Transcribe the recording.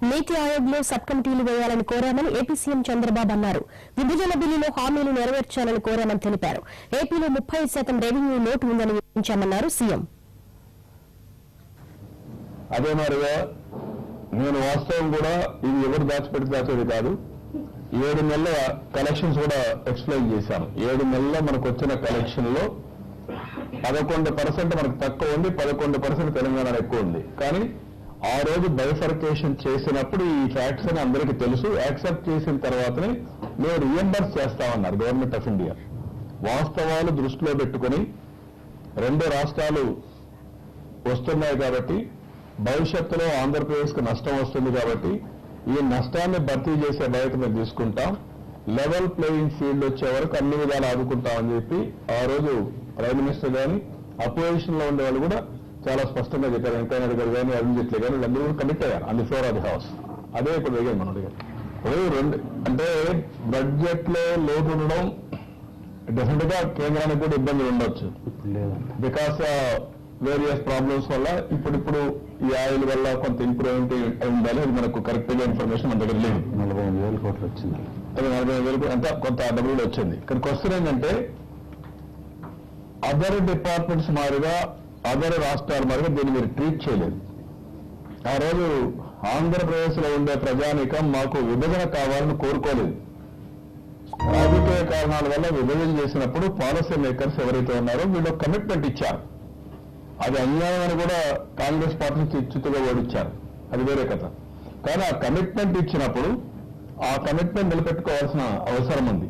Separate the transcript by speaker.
Speaker 1: నీతి ఆయోగ్ లో సబ్ కమిటీలు వేయాలని కోరామని ఏపీ సీఎం చంద్రబాబు అన్నారు. విభజన బిల్లులో హామీలు నెరవేర్చాలని కోరామని తెలిపారు. ఏపీలో 30% రెవెన్యూ లోటు ఉందని వివరించామన్నారు సీఎం.
Speaker 2: అదే మరిగా నేను వాస్తవం కూడా ఇది ఎవరు దాచిపెట్టేది కాదు. 7 నెలల కలెక్షన్స్ కూడా ఎక్స్ప్లెయిన్ చేశాను. 7 నెలల్లో మనకు వచ్చిన కలెక్షన్ లో 11% మనకు తక్కువ ఉంది, 11% తెలంగాణలో ఎక్కువ ఉంది. కానీ ఆ రోజు బైఫర్కేషన్ చేసినప్పుడు ఈ ఫ్యాక్ట్స్ అని అందరికీ తెలుసు. యాక్సెప్ట్ చేసిన తర్వాతనే మేము రీఎంబర్స్ చేస్తామన్నారు గవర్నమెంట్ ఆఫ్ ఇండియా. వాస్తవాలు దృష్టిలో పెట్టుకుని 2 రాష్ట్రాలు వస్తున్నాయి కాబట్టి భవిష్యత్తులో ఆంధ్రప్రదేశ్కు నష్టం వస్తుంది కాబట్టి ఈ నష్టాన్ని భర్తీ చేసే బాధ్యత మేము తీసుకుంటాం. లెవెల్ ప్లేయింగ్ ఫీల్డ్ వచ్చే వరకు అన్ని విధాలు ఆదుకుంటామని చెప్పి ఆ రోజు ప్రైమ్ మినిస్టర్ గాని అపోజిషన్ లో ఉండే వాళ్ళు కూడా చాలా స్పష్టంగా చెప్పారు. వెంకయ్యనాయుడు గారు కానీ అరుణ్ జైట్లీ కానీ వీళ్ళందరూ కూడా కమిట్ అయ్యారు on the floor of the house. అదే ఇప్పుడు వేగారు మన దగ్గర. ఇప్పుడు అంటే బడ్జెట్ లో లోటు ఉండడం డెఫినెట్ గా కేంద్రానికి కూడా ఇబ్బందులు ఉండొచ్చు. బికాస్ వేరియస్ ప్రాబ్లమ్స్ వల్ల ఇప్పుడు ఈ ఆయిల్ వల్ల కొంత ఇంప్రూవ్మెంట్ ఉండాలి. అది మనకు కరెక్ట్ గా ఇన్ఫర్మేషన్ మన దగ్గర లేదు.
Speaker 3: 45,000 కోట్లు వచ్చింది.
Speaker 2: అది 45,000 అంతా కొంత డబ్బులు వచ్చింది. కానీ క్వశ్చన్ ఏంటంటే అదర్ డిపార్ట్మెంట్స్ మాదిరిగా అదర్ రాష్ట్రాల మాదిరిగా దీన్ని మీరు ట్రీట్ చేయలేదు. ఆ రోజు ఆంధ్రప్రదేశ్ లో ఉండే ప్రజానీకం మాకు విభజన కావాలని కోరుకోలేదు. రాజకీయ కారణాల వల్ల విభజన చేసినప్పుడు పాలసీ మేకర్స్ ఎవరైతే ఉన్నారో వీళ్ళు కమిట్మెంట్ ఇచ్చారు. అది అన్యాయం అని కూడా కాంగ్రెస్ పార్టీ చిత్తుగా ఓడిచ్చారు. అది వేరే కథ. కానీ ఆ కమిట్మెంట్ ఇచ్చినప్పుడు ఆ కమిట్మెంట్ నిలబెట్టుకోవాల్సిన అవసరం ఉంది.